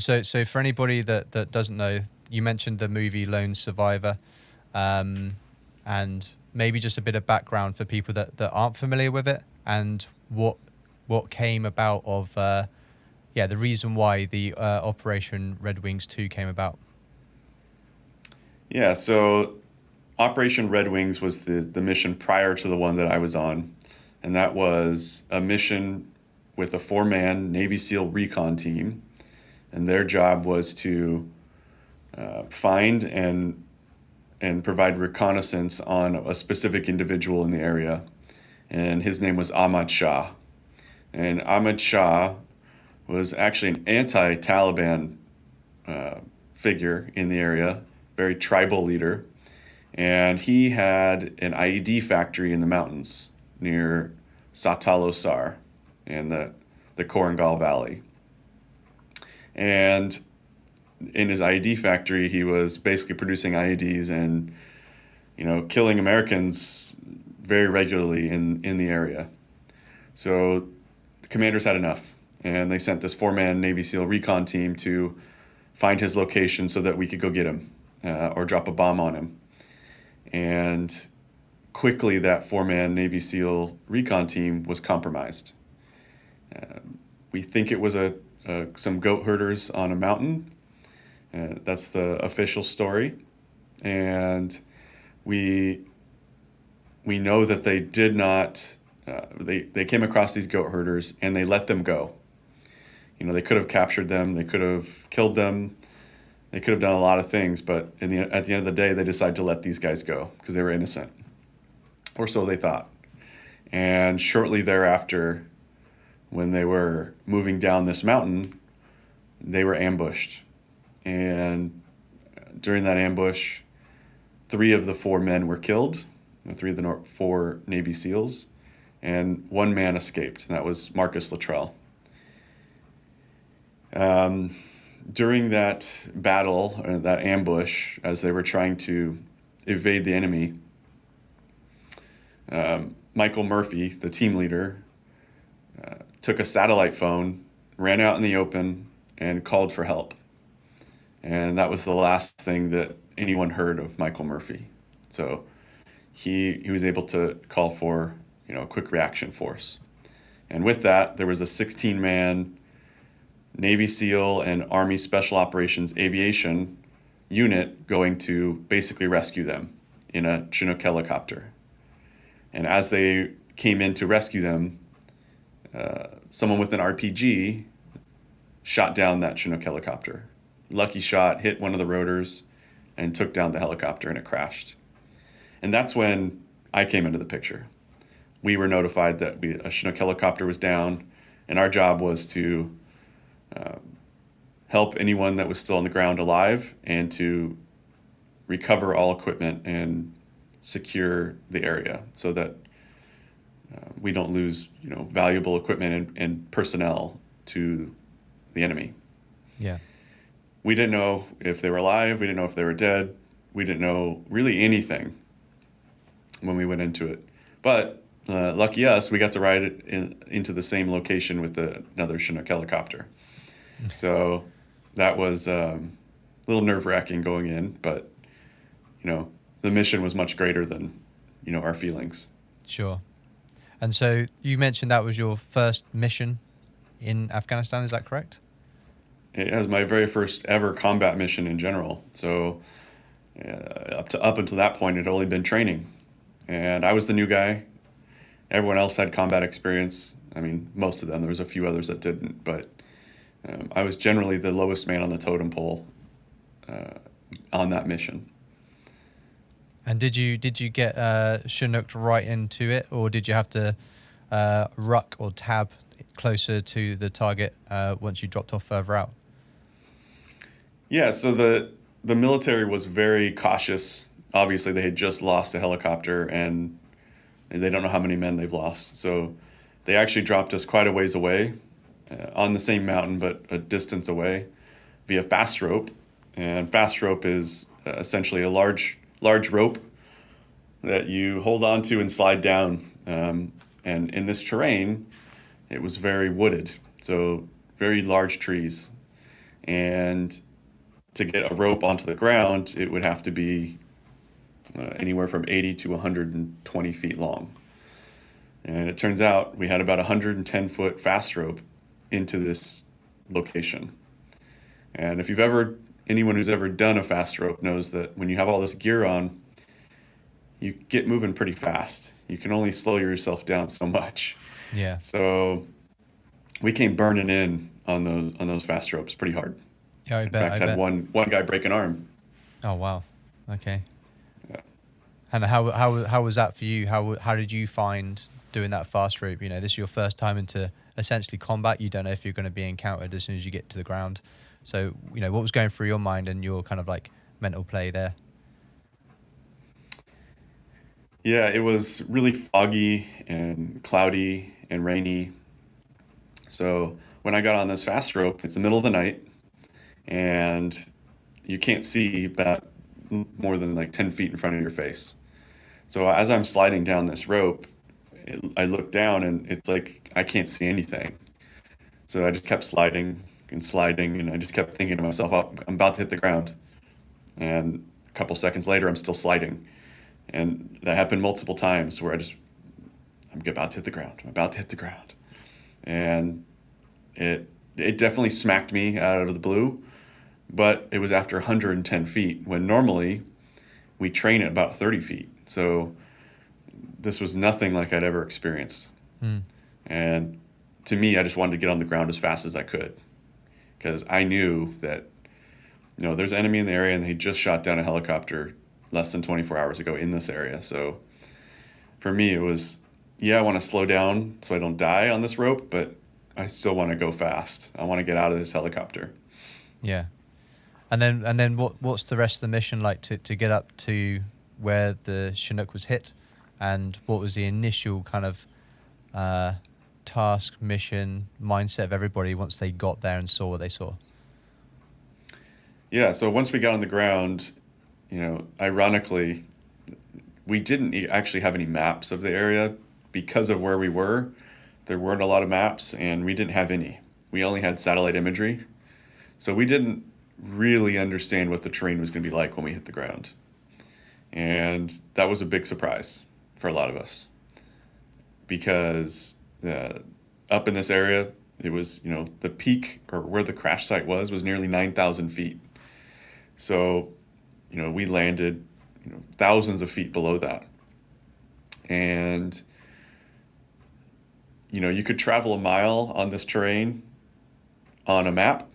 And so for anybody that doesn't know, you mentioned the movie Lone Survivor, and maybe just a bit of background for people that aren't familiar with it, and what came about of the reason why the Operation Red Wings 2 came about. Yeah, so Operation Red Wings was the mission prior to the one that I was on, and that was a mission with a 4-man Navy SEAL recon team, and their job was to find and provide reconnaissance on a specific individual in the area, and his name was Ahmad Shah. And Ahmad Shah was actually an anti-Taliban figure in the area, very tribal leader, and he had an IED factory in the mountains near Satalo Sar in the Korangal Valley. And in his IED factory, he was basically producing IEDs and, killing Americans very regularly in the area. So the commanders had enough, and they sent this 4-man Navy SEAL recon team to find his location so that we could go get him or drop a bomb on him. And quickly, that 4-man Navy SEAL recon team was compromised. We think it was some goat herders on a mountain. That's the official story. And we know that they did not, they came across these goat herders and they let them go. They could have captured them, they could have killed them, they could have done a lot of things, but at the end of the day, they decided to let these guys go because they were innocent, or so they thought. And shortly thereafter, when they were moving down this mountain, they were ambushed. And during that ambush, 3 of the 4 men were killed, 3 of the 4 Navy SEALs, and 1 man escaped, and that was Marcus Luttrell. During that battle, or that ambush, as they were trying to evade the enemy, Michael Murphy, the team leader, took a satellite phone, ran out in the open, and called for help. And that was the last thing that anyone heard of Michael Murphy. So he was able to call for a quick reaction force. And with that, there was a 16-man Navy SEAL and Army Special Operations Aviation unit going to basically rescue them in a Chinook helicopter. And as they came in to rescue them, someone with an RPG shot down that Chinook helicopter. Lucky shot, hit one of the rotors, and took down the helicopter, and it crashed. And that's when I came into the picture. We were notified that a Chinook helicopter was down, and our job was to help anyone that was still on the ground alive and to recover all equipment and secure the area so that we don't lose valuable equipment and personnel to the enemy. Yeah. We didn't know if they were alive. We didn't know if they were dead. We didn't know really anything when we went into it. But lucky us, we got to ride into the same location with another Chinook helicopter. So that was a little nerve-wracking going in, but the mission was much greater than our feelings. Sure. And so you mentioned that was your first mission in Afghanistan, is that correct? It was my very first ever combat mission in general. So up until that point, it had only been training. And I was the new guy. Everyone else had combat experience. I mean, most of them. There was a few others that didn't. But I was generally the lowest man on the totem pole on that mission. And did you get Chinooked right into it, or did you have to ruck or tab closer to the target once you dropped off further out? Yeah, so the military was very cautious. Obviously, they had just lost a helicopter, and they don't know how many men they've lost. So they actually dropped us quite a ways away, on the same mountain, but a distance away, via fast rope. And fast rope is essentially a large rope that you hold on to and slide down. And in this terrain, it was very wooded, so very large trees. And to get a rope onto the ground, it would have to be anywhere from 80 to 120 feet long. And it turns out we had about a 110-foot fast rope into this location. And if anyone who's ever done a fast rope knows that when you have all this gear on, you get moving pretty fast. You can only slow yourself down so much. Yeah. So we came burning in on those fast ropes pretty hard. Yeah, I In bet. fact, had one guy break an arm. Oh wow. Okay. Yeah. And how was that for you? How did you find doing that fast rope? You know, this is your first time into essentially combat. You don't know if you're going to be encountered as soon as you get to the ground. So, you know, what was going through your mind and your kind of like mental play there? Yeah, it was really foggy and cloudy and rainy. So when I got on this fast rope, it's the middle of the night, and you can't see about more than like 10 feet in front of your face. So as I'm sliding down this rope, I look down and it's like I can't see anything. So I just kept sliding and sliding, and I just kept thinking to myself, oh, I'm about to hit the ground. And a couple seconds later, I'm still sliding. And that happened multiple times where I'm about to hit the ground. I'm about to hit the ground. And it definitely smacked me out of the blue, but it was after 110 feet when normally we train at about 30 feet. So this was nothing like I'd ever experienced. Mm. And to me, I just wanted to get on the ground as fast as I could because I knew that, there's an enemy in the area and they just shot down a helicopter less than 24 hours ago in this area. So for me, it was, I want to slow down so I don't die on this rope, but I still want to go fast. I want to get out of this helicopter. Yeah. And then what's the rest of the mission like to get up to where the Chinook was hit, and what was the initial kind of task, mission, mindset of everybody once they got there and saw what they saw? Yeah, so once we got on the ground, ironically, we didn't actually have any maps of the area because of where we were. There weren't a lot of maps, and we didn't have any. We only had satellite imagery. So we didn't really understand what the terrain was going to be like when we hit the ground. And that was a big surprise for a lot of us because up in this area, it was, the peak or where the crash site was nearly 9,000 feet. So, we landed, thousands of feet below that. And, you could travel a mile on this terrain on a map.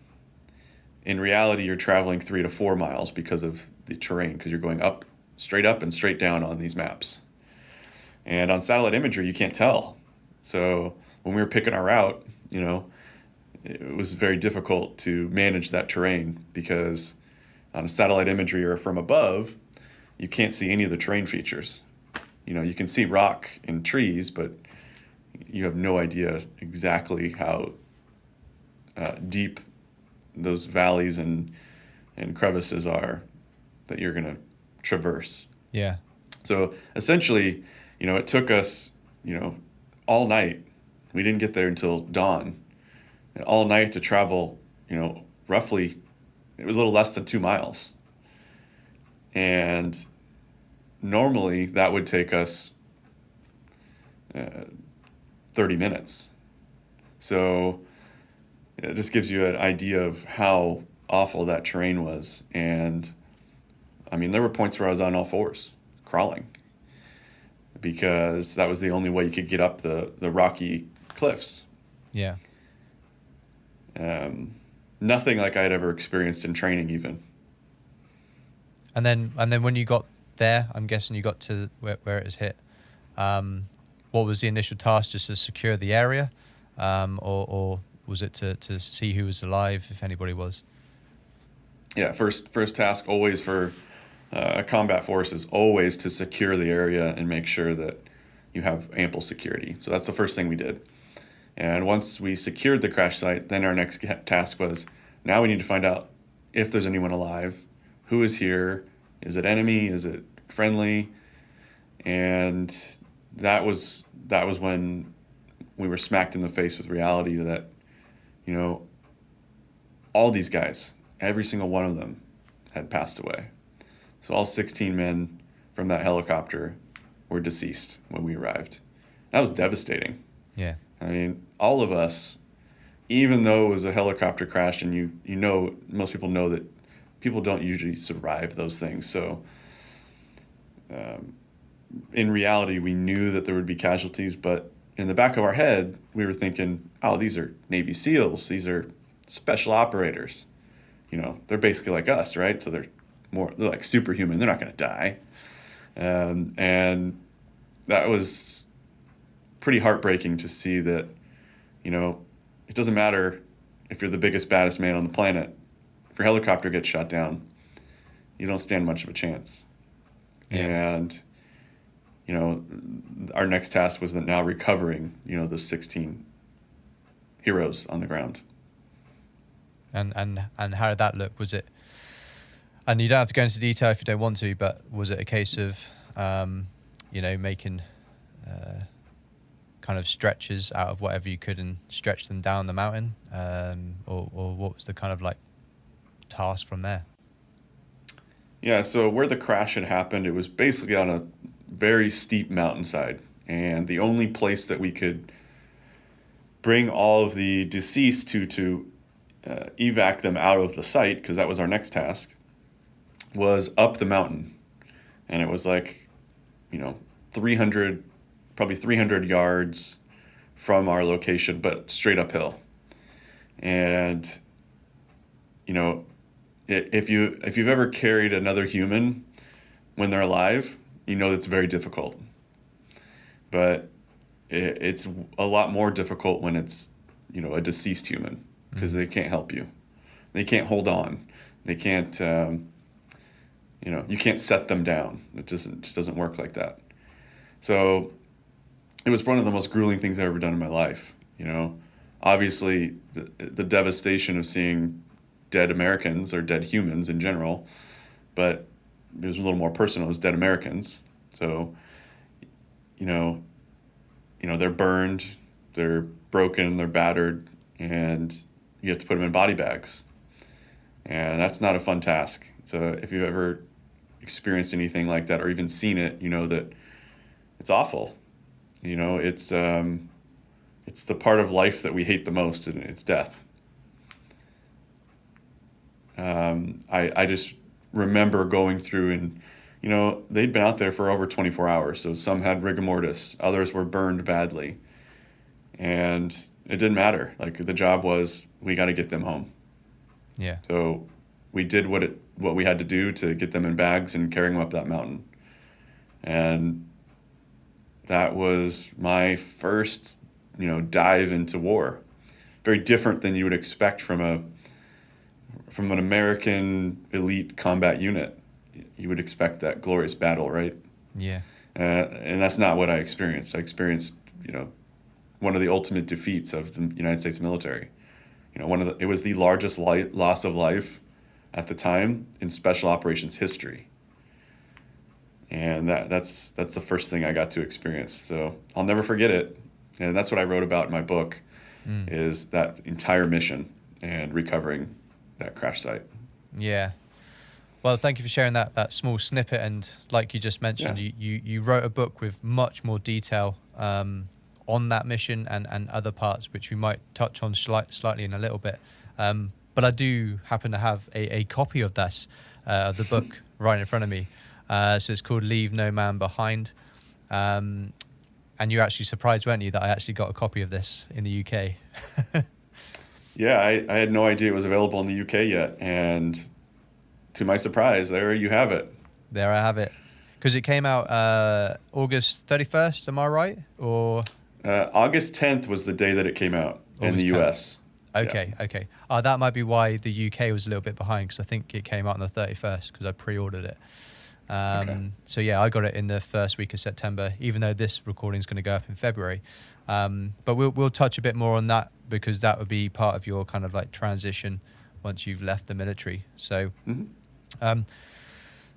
In reality, you're traveling 3 to 4 miles because of the terrain, because you're going up and straight down on these maps. And on satellite imagery, you can't tell. So when we were picking our route, it was very difficult to manage that terrain because on a satellite imagery or from above, you can't see any of the terrain features. You can see rock and trees, but you have no idea exactly how deep those valleys and crevices are that you're going to traverse. Yeah. So essentially, it took us, all night. We didn't get there until dawn. And all night to travel, roughly, it was a little less than 2 miles. And normally that would take us 30 minutes. So it just gives you an idea of how awful that terrain was. And I mean, there were points where I was on all fours, crawling, because that was the only way you could get up the rocky cliffs. Yeah. Nothing like I had ever experienced in training even. And then when you got there, I'm guessing you got to where it was hit. What was the initial task? Just to secure the area, or was it to see who was alive, if anybody was? Yeah, first task always for a combat force is always to secure the area and make sure that you have ample security. So that's the first thing we did. And once we secured the crash site, then our next task was, now we need to find out if there's anyone alive, who is here, is it enemy, is it friendly? And that was when we were smacked in the face with reality that, all these guys, every single one of them had passed away. So all 16 men from that helicopter were deceased when we arrived. That was devastating. Yeah. I mean, all of us, even though it was a helicopter crash, and you know, most people know that people don't usually survive those things. So in reality, we knew that there would be casualties, but in the back of our head, we were thinking, oh, these are Navy SEALs. These are special operators. You know, they're basically like us, right? So they're like superhuman. They're not going to die. And that was pretty heartbreaking to see that, you know, it doesn't matter if you're the biggest, baddest man on the planet. If your helicopter gets shot down, you don't stand much of a chance. Yeah. And, you know, our next task was now recovering, you know, the 16 heroes on the ground. And how did that look? Was it, and you don't have to go into detail if you don't want to, but was it a case of, you know, making kind of stretches out of whatever you could and stretch them down the mountain? Or what was the kind of like task from there? Yeah, so where the crash had happened, it was basically on a very steep mountainside. And the only place that we could bring all of the deceased to evac them out of the site, because that was our next task, was up the mountain. And it was like, you know, 300 yards from our location, but straight uphill. And, you know, if you've ever carried another human when they're alive, you know that's very difficult. But it's a lot more difficult when it's, you know, a deceased human, because they can't help you. They can't hold on. They can't, you know, you can't set them down. It just doesn't work like that. So it was one of the most grueling things I've ever done in my life. You know, obviously the devastation of seeing dead Americans or dead humans in general, but it was a little more personal. It was dead Americans. So, you know, they're burned, they're broken, they're battered, and you have to put them in body bags. And that's not a fun task. So if you've ever experienced anything like that or even seen it, you know that it's awful. You know, it's the part of life that we hate the most, and it's death. I just remember going through, and, you know, they'd been out there for over 24 hours. So some had rigor mortis, others were burned badly. And it didn't matter. Like, the job was, we got to get them home. Yeah. So we did what we had to do to get them in bags and carrying them up that mountain. And that was my first, you know, dive into war. Very different than you would expect from an American elite combat unit. You would expect that glorious battle, right? Yeah. And that's not what I experienced. I experienced, you know, one of the ultimate defeats of the United States military. You know, it was the largest loss of life at the time in special operations history. And that's the first thing I got to experience. So I'll never forget it. And that's what I wrote about in my book, is that entire mission and recovering that crash site. Yeah. Well, thank you for sharing that small snippet. And like you just mentioned, you wrote a book with much more detail on that mission and other parts, which we might touch on slightly in a little bit. But I do happen to have a copy of this, of the book right in front of me. So it's called Leave No Man Behind. And you're actually surprised, weren't you, that I actually got a copy of this in the UK? Yeah, I had no idea it was available in the UK yet. And to my surprise, there you have it. There I have it. Because it came out August 31st, am I right? Or August 10th was the day that it came out in the 10th. US. Okay, yeah. Okay. That might be why the UK was a little bit behind, because I think it came out on the 31st because I pre-ordered it. Okay. So yeah, I got it in the first week of September, even though this recording is going to go up in February. But we'll touch a bit more on that, because that would be part of your kind of like transition once you've left the military. So,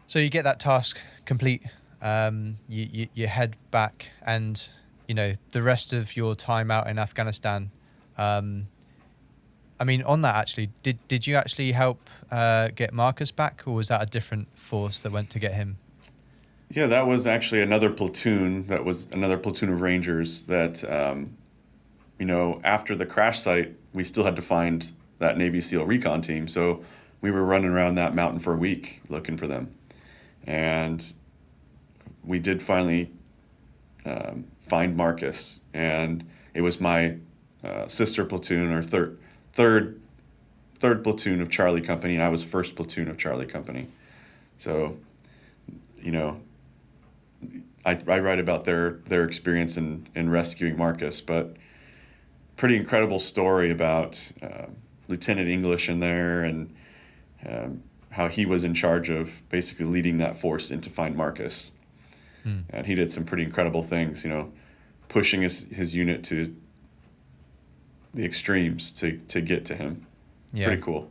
so you get that task complete. You head back, and you know the rest of your time out in Afghanistan. I mean, on that actually, did you actually help get Marcus back, or was that a different force that went to get him? Yeah, that was actually another platoon. That was another platoon of Rangers that, after the crash site, we still had to find that Navy SEAL recon team. So we were running around that mountain for a week looking for them. And we did finally find Marcus. And it was my sister platoon, or third platoon of Charlie Company, and I was first platoon of Charlie Company. So, I write about their experience in rescuing Marcus, but pretty incredible story about Lieutenant English in there, and how he was in charge of basically leading that force in to find Marcus. And he did some pretty incredible things, pushing his unit to the extremes to get to him. Yeah. Pretty cool.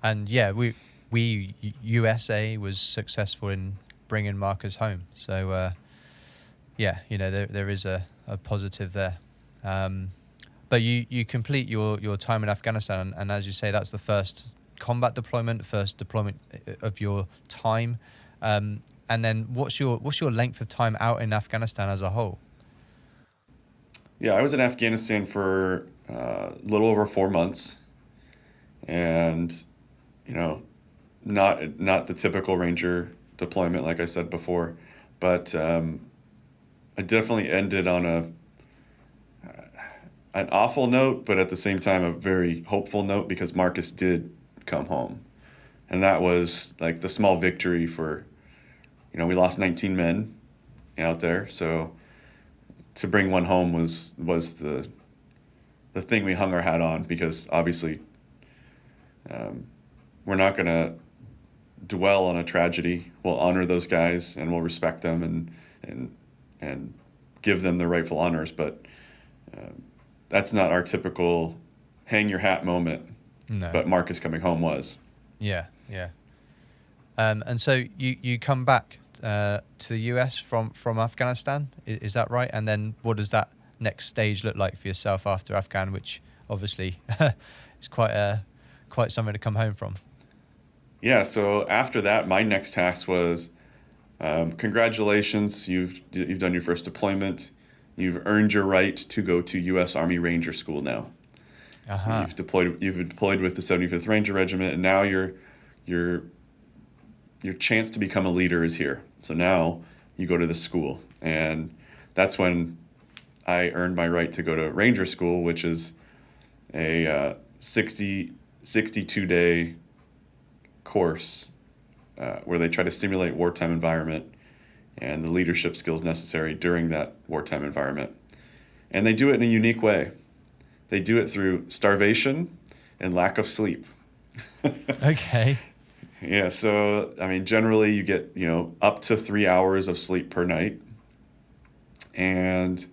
And yeah, we USA was successful in bringing Marcus home. So there is a positive there. But you complete your time in Afghanistan, and as you say, that's the first combat deployment, first deployment of your time. And then what's your length of time out in Afghanistan as a whole? Yeah, I was in Afghanistan for a little over 4 months, and not the typical Ranger deployment, like I said before, but I definitely ended on an awful note, but at the same time a very hopeful note, because Marcus did come home, and that was like the small victory for, we lost 19 men out there, so to bring one home was the thing we hung our hat on, because obviously we're not going to dwell on a tragedy. We'll honor those guys and we'll respect them and give them the rightful honors, but that's not our typical hang your hat moment. No. But Marcus coming home was. Yeah. And so you come back to the US from Afghanistan, is that right? And then what does that next stage look like for yourself after Afghan, which obviously is quite something to come home from? Yeah, so after that, my next task was, congratulations, you've done your first deployment. You've earned your right to go to U.S. Army Ranger School now. Uh-huh. You've deployed with the 75th Ranger Regiment, and now your chance to become a leader is here. So now you go to the school, and that's when I earned my right to go to Ranger School, which is a 62-day course where they try to simulate wartime environment and the leadership skills necessary during that wartime environment. And they do it in a unique way. They do it through starvation and lack of sleep. Okay. Yeah, so, I mean, generally you get, up to 3 hours of sleep per night. And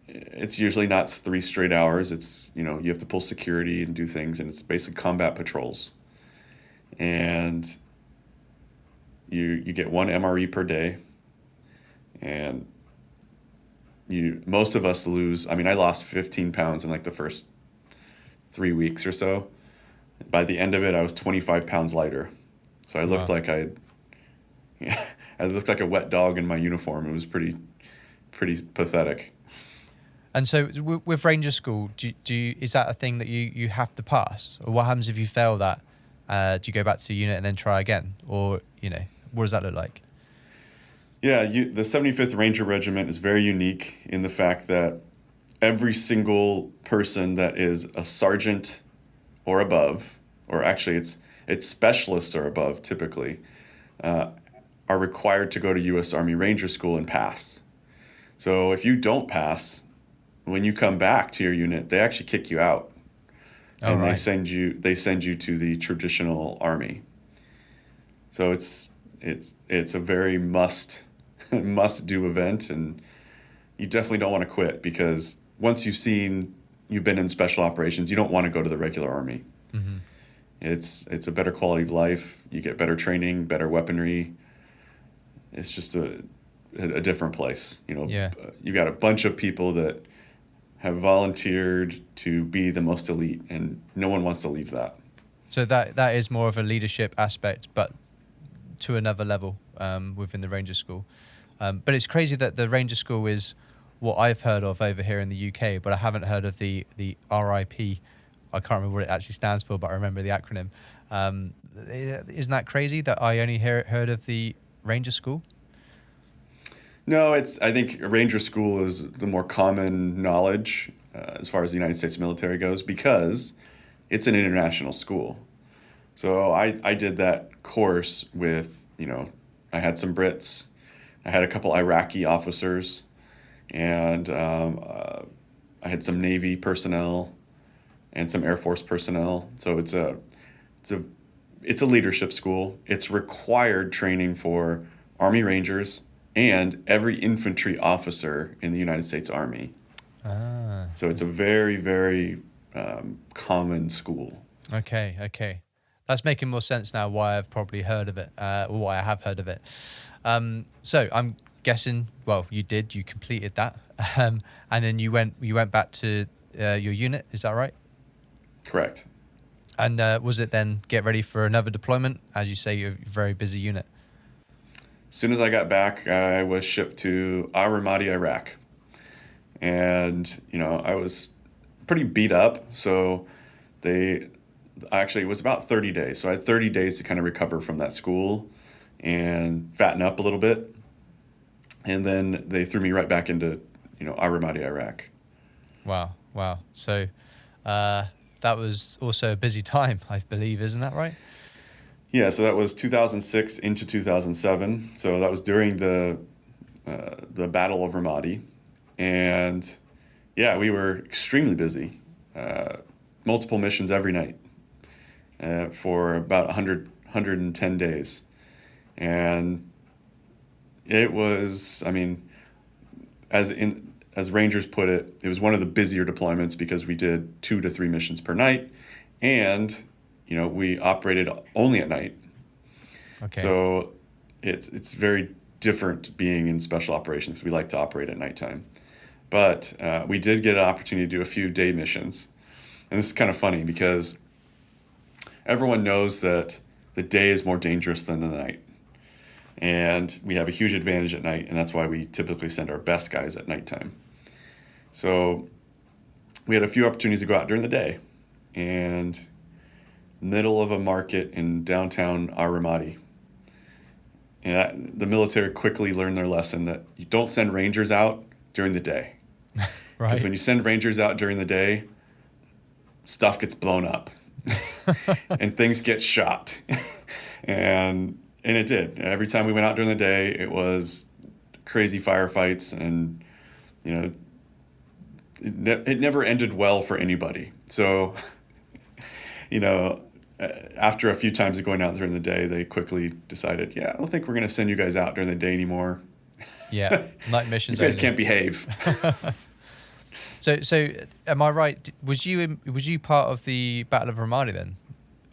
it's usually not 3 straight hours. It's, you have to pull security and do things, and it's basically combat patrols. And you get 1 MRE per day. And most of us lose. I mean, I lost 15 pounds in like the first 3 weeks or so. By the end of it, I was 25 pounds lighter. So I looked like I looked like a wet dog in my uniform. It was pretty pathetic. And so with Ranger School, do you is that a thing that you have to pass? Or what happens if you fail that? Do you go back to the unit and then try again? Or, what does that look like? Yeah, the 75th Ranger Regiment is very unique in the fact that every single person that is a sergeant or above, or actually it's specialists or above typically, are required to go to U.S. Army Ranger School and pass. So if you don't pass, when you come back to your unit, they actually kick you out. And right. they send you to the traditional army. So it's a very must do event, and you definitely don't want to quit, because once you've been in special operations, you don't want to go to the regular army. Mm-hmm. It's a better quality of life. You get better training, better weaponry. It's just a different place. Yeah. You got a bunch of people that have volunteered to be the most elite, and no one wants to leave that. So that is more of a leadership aspect, but to another level within the Ranger School. But it's crazy that the Ranger School is what I've heard of over here in the UK, but I haven't heard of the RIP. I can't remember what it actually stands for, but I remember the acronym. Isn't that crazy that I only heard of the Ranger School? No, I think Ranger School is the more common knowledge as far as the United States military goes, because it's an international school. So I did that course with, I had some Brits, I had a couple Iraqi officers, and I had some Navy personnel and some Air Force personnel. So it's a leadership school. It's required training for Army Rangers and every infantry officer in the United States Army. So it's a very, very common school. Okay. That's making more sense now why I've probably heard of it, or why I have heard of it. So I'm guessing, well, you completed that. And then you went back to your unit, is that right? Correct. And was it then get ready for another deployment? As you say, you're a very busy unit. As soon as I got back, I was shipped to Ramadi, Iraq. And, I was pretty beat up. So it was about 30 days. So I had 30 days to kind of recover from that school and fatten up a little bit. And then they threw me right back into, Ramadi, Iraq. Wow. So that was also a busy time, I believe, isn't that right? Yeah, so that was 2006 into 2007. So that was during the Battle of Ramadi. And yeah, we were extremely busy. Multiple missions every night for about 110 days. And it was, as Rangers put it, it was one of the busier deployments because we did 2 to 3 missions per night. And we operated only at night. Okay. So it's very different being in special operations. We like to operate at nighttime. But we did get an opportunity to do a few day missions. And this is kind of funny because everyone knows that the day is more dangerous than the night. And we have a huge advantage at night, and that's why we typically send our best guys at nighttime. So we had a few opportunities to go out during the day. And middle of a market in downtown Ramadi. And the military quickly learned their lesson that you don't send Rangers out during the day. Right. Because when you send Rangers out during the day, stuff gets blown up and things get shot. and it did. Every time we went out during the day, it was crazy firefights, and it never ended well for anybody. So after a few times of going out during the day, they quickly decided, I don't think we're going to send you guys out during the day anymore. Yeah, night missions. You guys can't behave. So am I right? Was you part of the Battle of Ramadi then?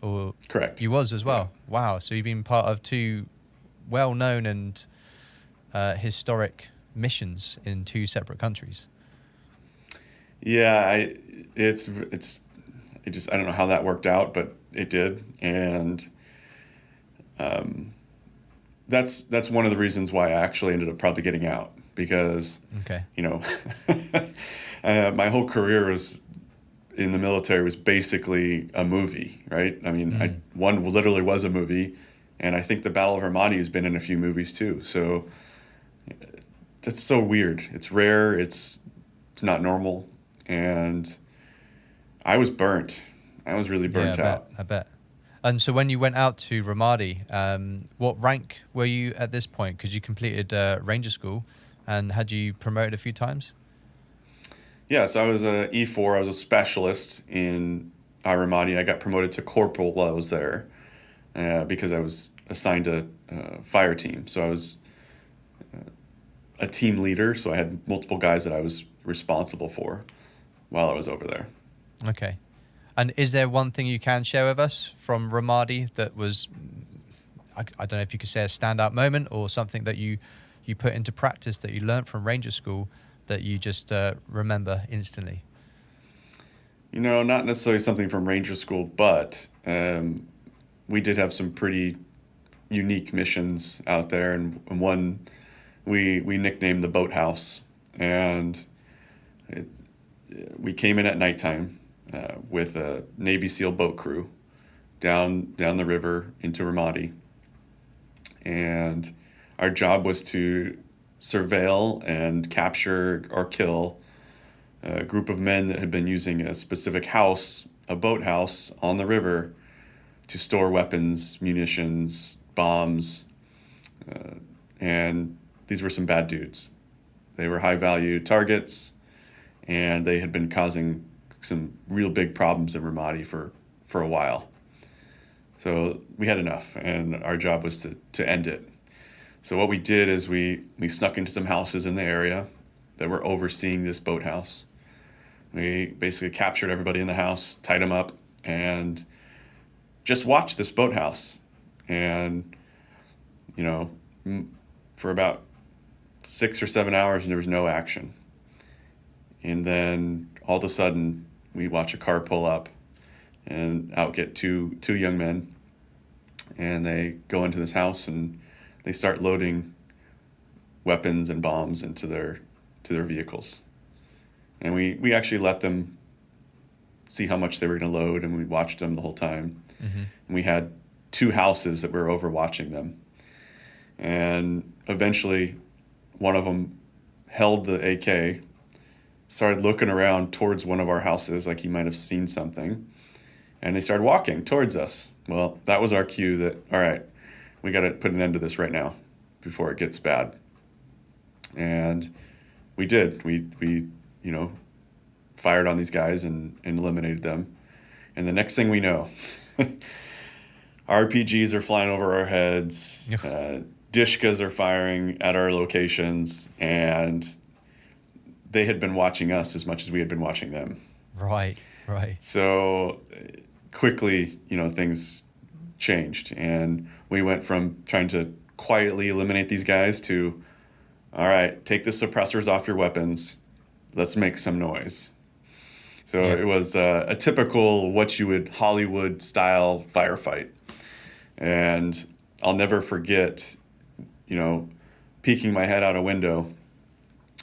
Or Correct. You was as well. Yeah. Wow. So you've been part of 2 well-known and historic missions in 2 separate countries. Yeah, I don't know how that worked out, but it did, and that's one of the reasons why I actually ended up probably getting out, because my whole career was in the military was basically a movie, right? One literally was a movie, and I think the Battle of Ramadi has been in a few movies too. So that's so weird. It's rare. It's not normal, and I was burnt. I was really burnt out. I bet. And so when you went out to Ramadi, what rank were you at this point? Because you completed Ranger School, and had you promoted a few times? Yeah, so I was a E4. I was a specialist in Ramadi. I got promoted to corporal while I was there because I was assigned a fire team. So I was a team leader, so I had multiple guys that I was responsible for while I was over there. Okay. And is there one thing you can share with us from Ramadi that was, I don't know if you could say a standout moment or something that you put into practice that you learned from Ranger School that you just remember instantly? Not necessarily something from Ranger School, but we did have some pretty unique missions out there, and one we nicknamed the Boathouse, and we came in at nighttime with a Navy SEAL boat crew down the river into Ramadi, and our job was to surveil and capture or kill a group of men that had been using a specific house, a boathouse on the river, to store weapons, munitions, bombs, and these were some bad dudes. They were high-value targets, and they had been causing some real big problems in Ramadi for a while. So we had enough, and our job was to end it. So what we did is we snuck into some houses in the area that were overseeing this boathouse. We basically captured everybody in the house, tied them up, and just watched this boathouse. And, for about 6 or 7 hours, there was no action. And then all of a sudden, we watch a car pull up, and out get two young men, and they go into this house and they start loading weapons and bombs into their vehicles. And we actually let them see how much they were going to load, and we watched them the whole time. Mm-hmm. And we had 2 houses that were overwatching them. And eventually, one of them held the AK, started looking around towards one of our houses like he might have seen something, and they started walking towards us. Well, that was our cue that, all right, we got to put an end to this right now before it gets bad. And we did. We fired on these guys and eliminated them. And the next thing we know, RPGs are flying over our heads, Dishkas are firing at our locations, and they had been watching us as much as we had been watching them. Right. So quickly, things changed, and we went from trying to quietly eliminate these guys to, all right, take the suppressors off your weapons, let's make some noise. So It was a typical what you would Hollywood style firefight. And I'll never forget, peeking my head out a window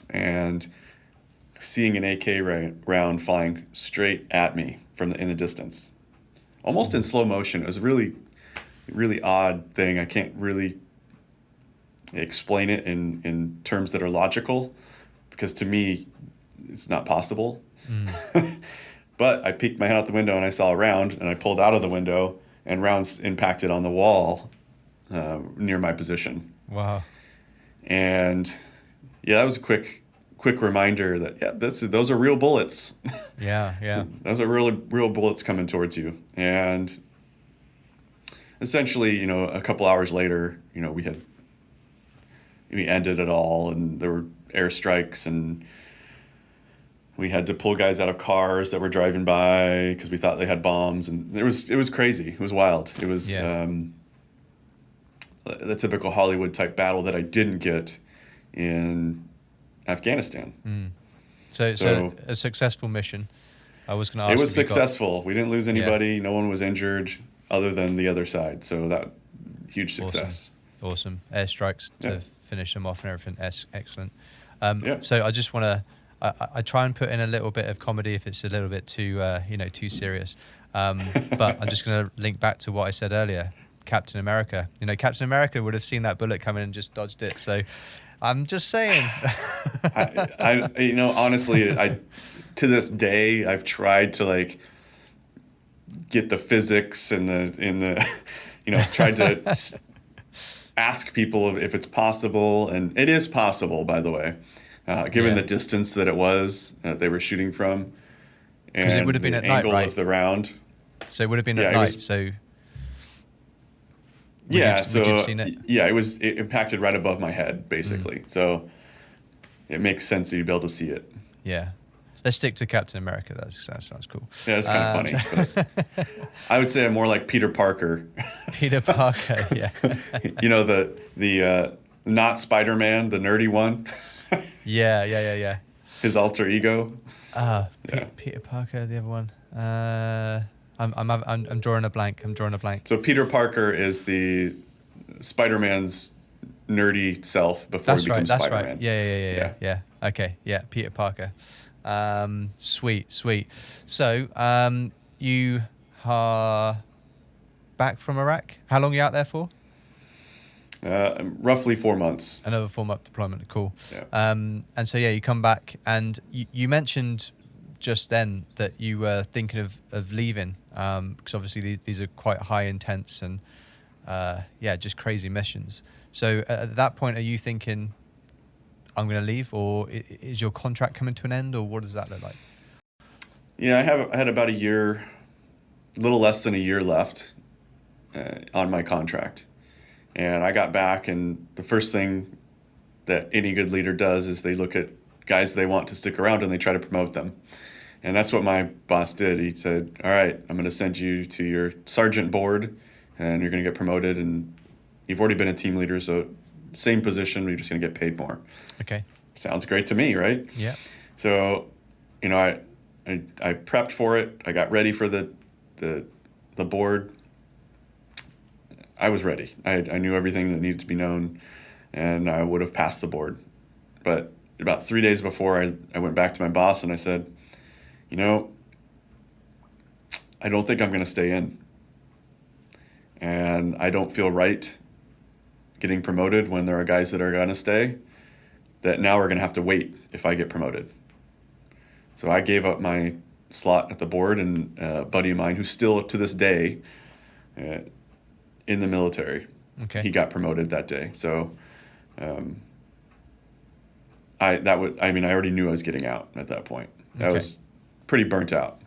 and seeing an AK round flying straight at me in the distance, almost in slow motion. It was a really, really odd thing. I can't really explain it in terms that are logical, because to me, it's not possible. But I peeked my head out the window and I saw a round, and I pulled out of the window, and rounds impacted on the wall near my position. Wow. And that was a quick reminder that those are real bullets. Yeah. Those are real bullets coming towards you. And essentially, a couple hours later, we ended it all, and there were airstrikes, and we had to pull guys out of cars that were driving by because we thought they had bombs, and it was crazy. It was wild. It was the typical Hollywood type battle that I didn't get in Afghanistan. So a successful mission. I was going to ask. It was successful. We didn't lose anybody. No one was injured other than the other side. So that huge success. Awesome. Airstrikes to finish them off and everything. Excellent. Yeah. So I just want to. I try and put in a little bit of comedy if it's a little bit too too serious. But I'm just going to link back to what I said earlier. Captain America. Captain America would have seen that bullet coming and just dodged it. So I'm just saying. Honestly, to this day, I've tried to get the physics and tried to ask people if it's possible, and it is possible, by the way, given the distance that it was they were shooting from, and it would have been at night, angle right? of the round. So it would have been at night. Would you have seen it? Yeah, it impacted right above my head, basically. So it makes sense that you'd be able to see it. Yeah. Let's stick to Captain America. That sounds cool. Yeah, it's kind of funny. But I would say I'm more like Peter Parker. Peter Parker, yeah. The not Spider-Man, the nerdy one. Yeah. His alter ego. Yeah. Peter Parker, the other one. I'm drawing a blank. So Peter Parker is the Spider-Man's nerdy self before That's he right. becomes That's Spider-Man. right. Yeah. Okay. Yeah. Peter Parker. Sweet. So, you are back from Iraq. How long are you out there for? Roughly 4 months. Another 4-month deployment. Cool. Yeah. And so yeah, you come back, and you mentioned just then that you were thinking of leaving, because obviously these are quite high intense and just crazy missions. So at that point, are you thinking, I'm going to leave, or is your contract coming to an end, or what does that look like? Yeah, I had about a year, a little less than a year left on my contract. And I got back, and the first thing that any good leader does is they look at guys they want to stick around and they try to promote them. And that's what my boss did. He said, all right, I'm going to send you to your sergeant board, and you're going to get promoted, and you've already been a team leader, so same position, you're just going to get paid more. Okay. Sounds great to me, right? Yeah. So, I prepped for it. I got ready for the board. I was ready. I knew everything that needed to be known, and I would have passed the board. But about 3 days before, I went back to my boss and I said, I don't think I'm going to stay in. And I don't feel right getting promoted when there are guys that are going to stay, that now we're going to have to wait if I get promoted. So I gave up my slot at the board, and a buddy of mine who's still to this day in the military, Okay. he got promoted that day. So I already knew I was getting out at that point. I was pretty burnt out.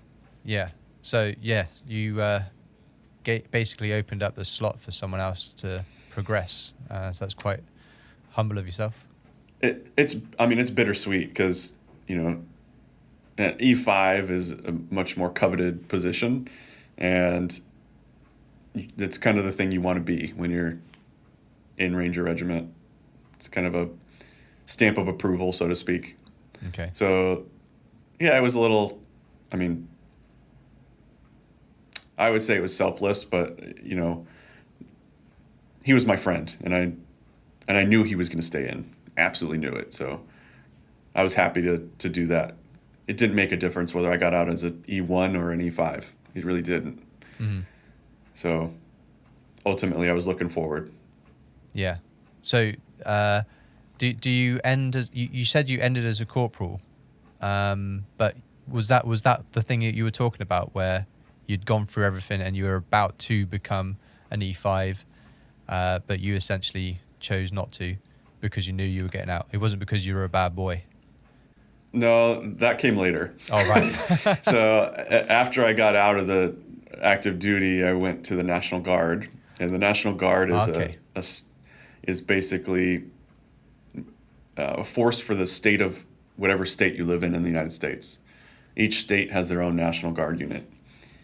Yeah. So yeah, you basically opened up the slot for someone else to progress. So that's quite humble of yourself. It's bittersweet because, E5 is a much more coveted position, and it's kind of the thing you want to be when you're in Ranger Regiment. It's kind of a stamp of approval, so to speak. Okay. So, yeah, it was a little, I would say it was selfless, but, he was my friend, and I knew he was going to stay in. Absolutely knew it. So I was happy to do that. It didn't make a difference whether I got out as an E1 or an E5. It really didn't. Mm-hmm. So ultimately, I was looking forward. Yeah. So do you end as you said you ended as a corporal, but was that the thing that you were talking about where you'd gone through everything and you were about to become an E5, but you essentially chose not to because you knew you were getting out? It wasn't because you were a bad boy. No, that came later. Oh, right. So after I got out of the active duty, I went to the National Guard, and the National Guard is is basically a force for the state of whatever state you live in the United States. Each state has their own National Guard unit.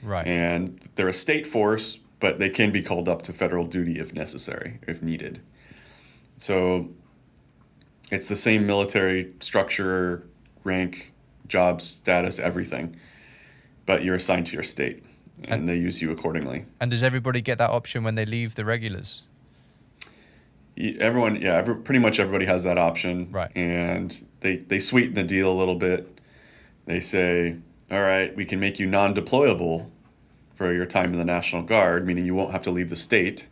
Right. And they're a state force, but they can be called up to federal duty if necessary, if needed. So it's the same military structure, rank, job status, everything, but you're assigned to your state, and they use you accordingly. And does everybody get that option when they leave the regulars? Pretty much everybody has that option. Right. And they sweeten the deal a little bit. They say, all right, we can make you non-deployable for your time in the National Guard, meaning you won't have to leave the state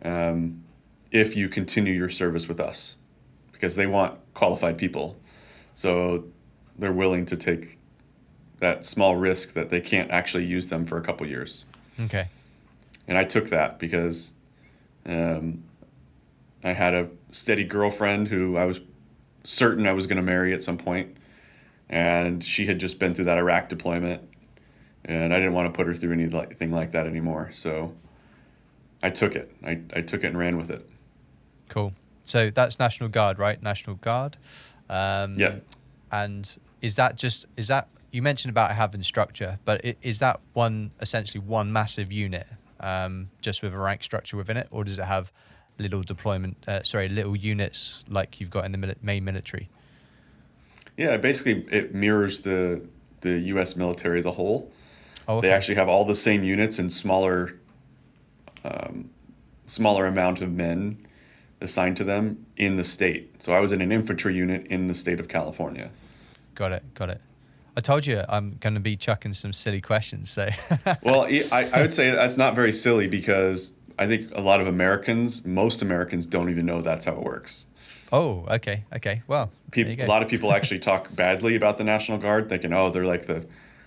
if you continue your service with us, because they want qualified people. So they're willing to take that small risk that they can't actually use them for a couple years. Okay. And I took that because I had a steady girlfriend who I was certain I was going to marry at some point, and she had just been through that Iraq deployment, and I didn't want to put her through anything like that anymore. So I took it. I took it and ran with it. Cool. So that's National Guard, right? National Guard. Yeah. And is that you mentioned about having structure, but is that essentially one massive unit, just with a rank structure within it, or does it have little units like you've got in the main military? Yeah, basically it mirrors the U.S. military as a whole. Oh, They okay. actually have all the same units and smaller amount of men assigned to them in the state. So I was in an infantry unit in the state of California. Got it. Got it. I told you I'm going to be chucking some silly questions. So, Well, I would say that's not very silly because I think a lot of Americans, most Americans, don't even know that's how it works. oh, okay. Okay. Well, there you A go. lot of people actually talk badly about the National Guard, thinking, oh, they're like the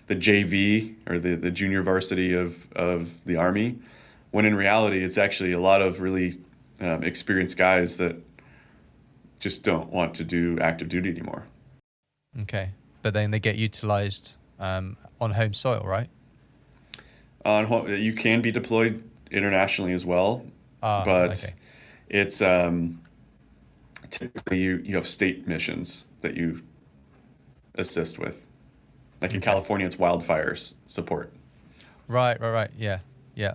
JV or the junior varsity of the Army, when in reality, it's actually a lot of really experienced guys that just don't want to do active duty anymore. Okay. But then they get utilized on home soil, right? You can be deployed internationally as well, Ah, but okay. it's typically you have state missions that you assist with. Like in Okay. California, it's wildfires support. Right, right, right. Yeah, yeah.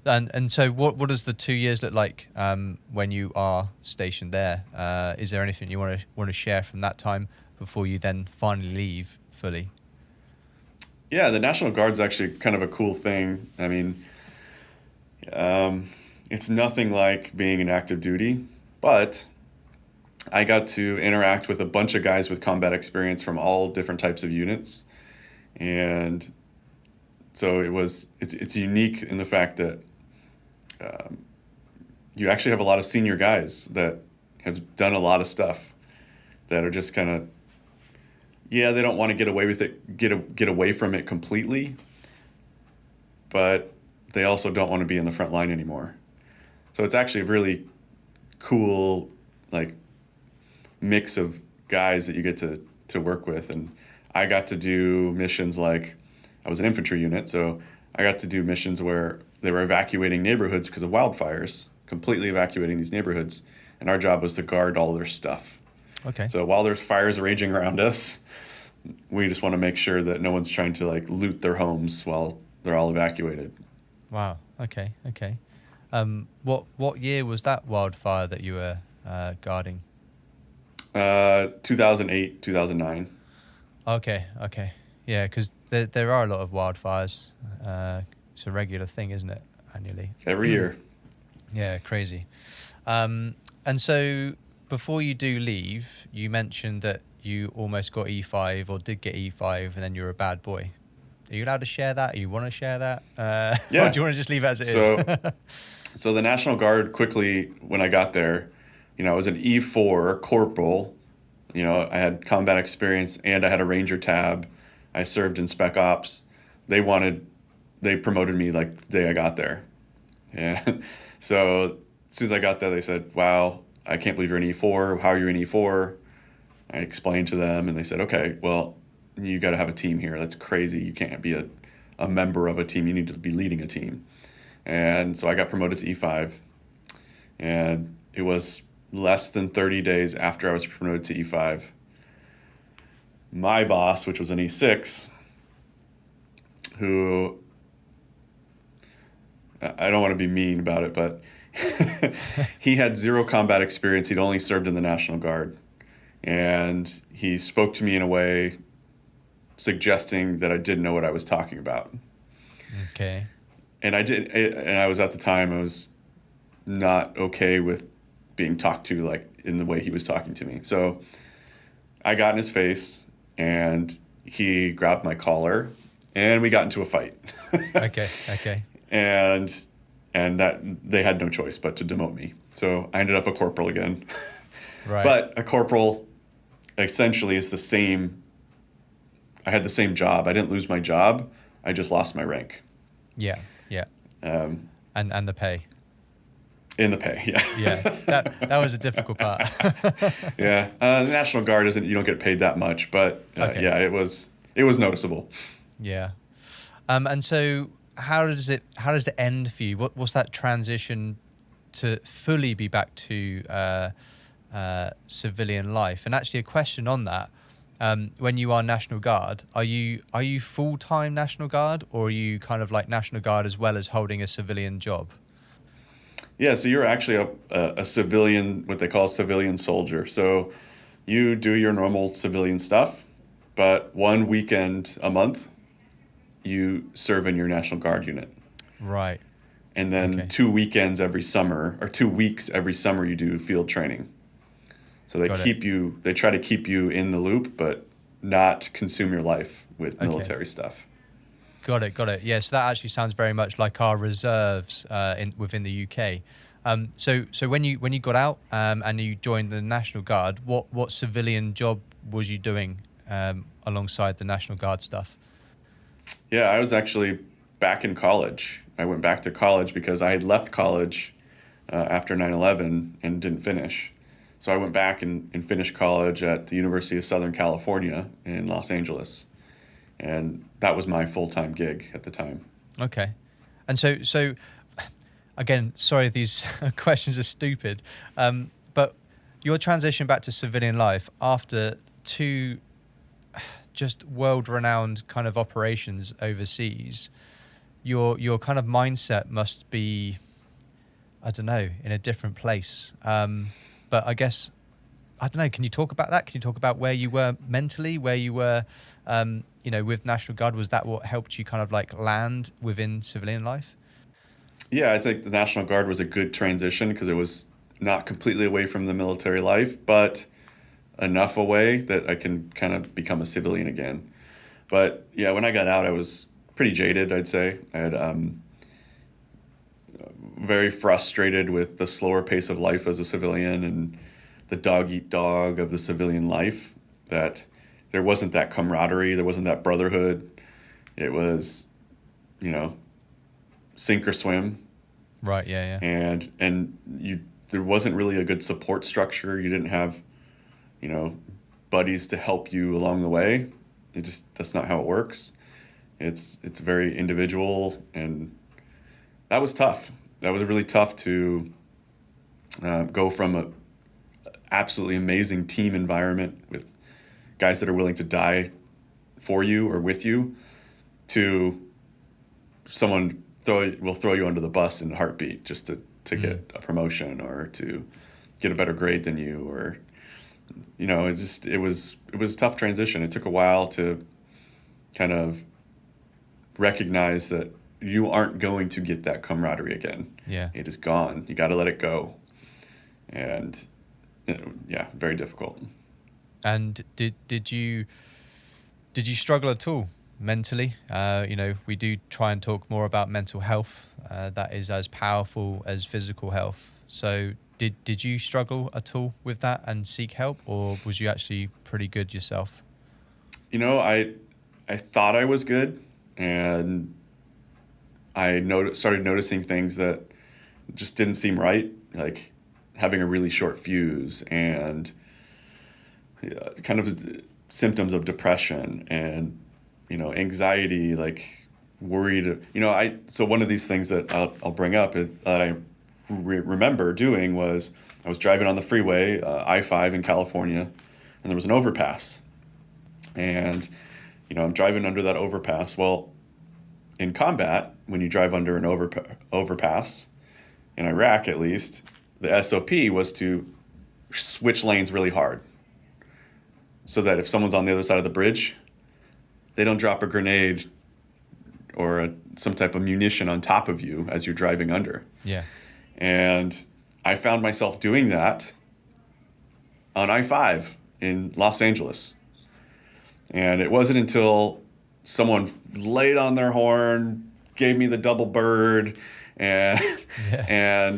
And so what does the 2 years look like when you are stationed there? Is there anything you want to share from that time before you then finally leave fully? Yeah, the National Guard's actually kind of a cool thing. I mean, um, it's nothing like being in active duty, but I got to interact with a bunch of guys with combat experience from all different types of units, and so it's unique in the fact that you actually have a lot of senior guys that have done a lot of stuff that are just kind of, yeah, they don't want to get away with it, get away from it completely, but they also don't want to be in the front line anymore. So it's actually a really cool, like, mix of guys that you get to work with. And I got to do missions like, I was an infantry unit, so I got to do missions where they were evacuating neighborhoods because of wildfires, completely evacuating these neighborhoods, and our job was to guard all their stuff. Okay. So while there's fires raging around us, we just want to make sure that no one's trying to like loot their homes while they're all evacuated. Wow. Okay. Okay. What year was that wildfire that you were guarding? 2008, 2009. Okay. Okay. Yeah, because there are a lot of wildfires. It's a regular thing, isn't it, annually? Every year. Yeah, crazy. And so before you do leave, you mentioned that you almost got E5 or did get E5 and then you're a bad boy. Are you allowed to share that? Or you want to share that? Or Yeah. do you want to just leave it as it is? So so the National Guard quickly, when I got there, I was an E4 corporal. I had combat experience and I had a Ranger tab. I served in Spec Ops. They promoted me like the day I got there. Yeah. So as soon as I got there, they said, "Wow, I can't believe you're an E4. How are you an E4?" I explained to them, and they said, "Okay, well, you got to have a team here. That's crazy. You can't be a member of a team. You need to be leading a team." And so I got promoted to E5, and it was less than 30 days after I was promoted to E5. My boss, which was an E6, who I don't want to be mean about it, but he had zero combat experience. He'd only served in the National Guard. And he spoke to me in a way suggesting that I didn't know what I was talking about. Okay. And I was at the time, I was not okay with being talked to like in the way he was talking to me. So I got in his face and he grabbed my collar and we got into a fight. Okay. Okay. and that they had no choice but to demote me. So I ended up a corporal again. Right. But a corporal essentially is the same. I had the same job. I didn't lose my job. I just lost my rank. Yeah. Yeah. Um, And the pay. in the pay, yeah. Yeah. That was a difficult part. Yeah. The National Guard isn't, you don't get paid that much, but Okay. yeah, it was noticeable. Yeah. And so how does it end for you? What's that transition to fully be back to civilian life? And actually, a question on that: when you are National Guard, are you full-time National Guard, or are you kind of like National Guard as well as holding a civilian job? Yeah, so you're actually a civilian, what they call a civilian soldier. So you do your normal civilian stuff, but one weekend a month, you serve in your National Guard unit. Right. And then Okay. 2 weekends every summer, or 2 weeks every summer, you do field training. So Got it. they try to keep you in the loop, but not consume your life with Okay. military stuff. Got it. Got it. Yeah. So that actually sounds very much like our reserves within the UK. So when you got out and you joined the National Guard, what civilian job was you doing alongside the National Guard stuff? Yeah, I was actually back in college. I went back to college because I had left college after 9/11 and didn't finish. So I went back and finished college at the University of Southern California in Los Angeles. And that was my full-time gig at the time. Okay. And so again, sorry if these questions are stupid, but your transition back to civilian life after two just world-renowned kind of operations overseas, your kind of mindset must be, I don't know, in a different place. But I guess, I don't know, can you talk about that? Can you talk about where you were mentally, where you were, with National Guard? Was that what helped you kind of like land within civilian life? Yeah, I think the National Guard was a good transition because it was not completely away from the military life, but enough away that I can kind of become a civilian again. But yeah, when I got out, I was pretty jaded, I'd say. I had very frustrated with the slower pace of life as a civilian and the dog eat dog of the civilian life, that there wasn't that camaraderie, there wasn't that brotherhood. It was, you know, sink or swim. Right. Yeah. Yeah. And there wasn't really a good support structure. You didn't have, buddies to help you along the way. That's not how it works. It's very individual, and that was tough. That was really tough to go from a absolutely amazing team environment with guys that are willing to die for you or with you, to someone will throw you under the bus in a heartbeat just to get a promotion or to get a better grade than you, or it was a tough transition. It took a while to kind of recognize that you aren't going to get that camaraderie again. Yeah. It is gone. You got to let it go. And yeah, very difficult. And did you struggle at all mentally? We do try and talk more about mental health. That is as powerful as physical health. So did you struggle at all with that and seek help, or was you actually pretty good yourself? I thought I was good, and I started noticing things that just didn't seem right, like having a really short fuse and kind of symptoms of depression and anxiety, like worried. So one of these things that I'll bring up is, that I remember doing, was I was driving on the freeway, I-5 in California, and there was an overpass. And, I'm driving under that overpass. Well, in combat, when you drive under an overpass, in Iraq at least, the SOP was to switch lanes really hard, so that if someone's on the other side of the bridge, they don't drop a grenade or some type of munition on top of you as you're driving under. Yeah. And I found myself doing that on I-5 in Los Angeles. And it wasn't until someone laid on their horn, gave me the double bird, and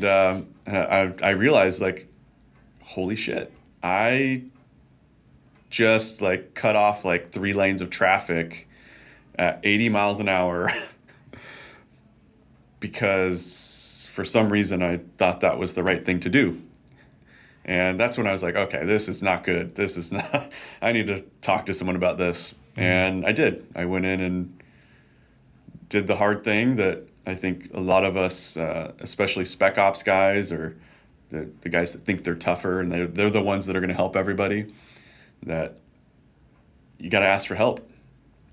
I realized, like, holy shit, I just like cut off like 3 lanes of traffic at 80 miles an hour because for some reason I thought that was the right thing to do. And that's when I was like, okay, this is not good. This is not, I need to talk to someone about this. And I did. I went in and did the hard thing that I think a lot of us, especially spec ops guys, or the guys that think they're tougher and they're the ones that are going to help everybody, that you got to ask for help.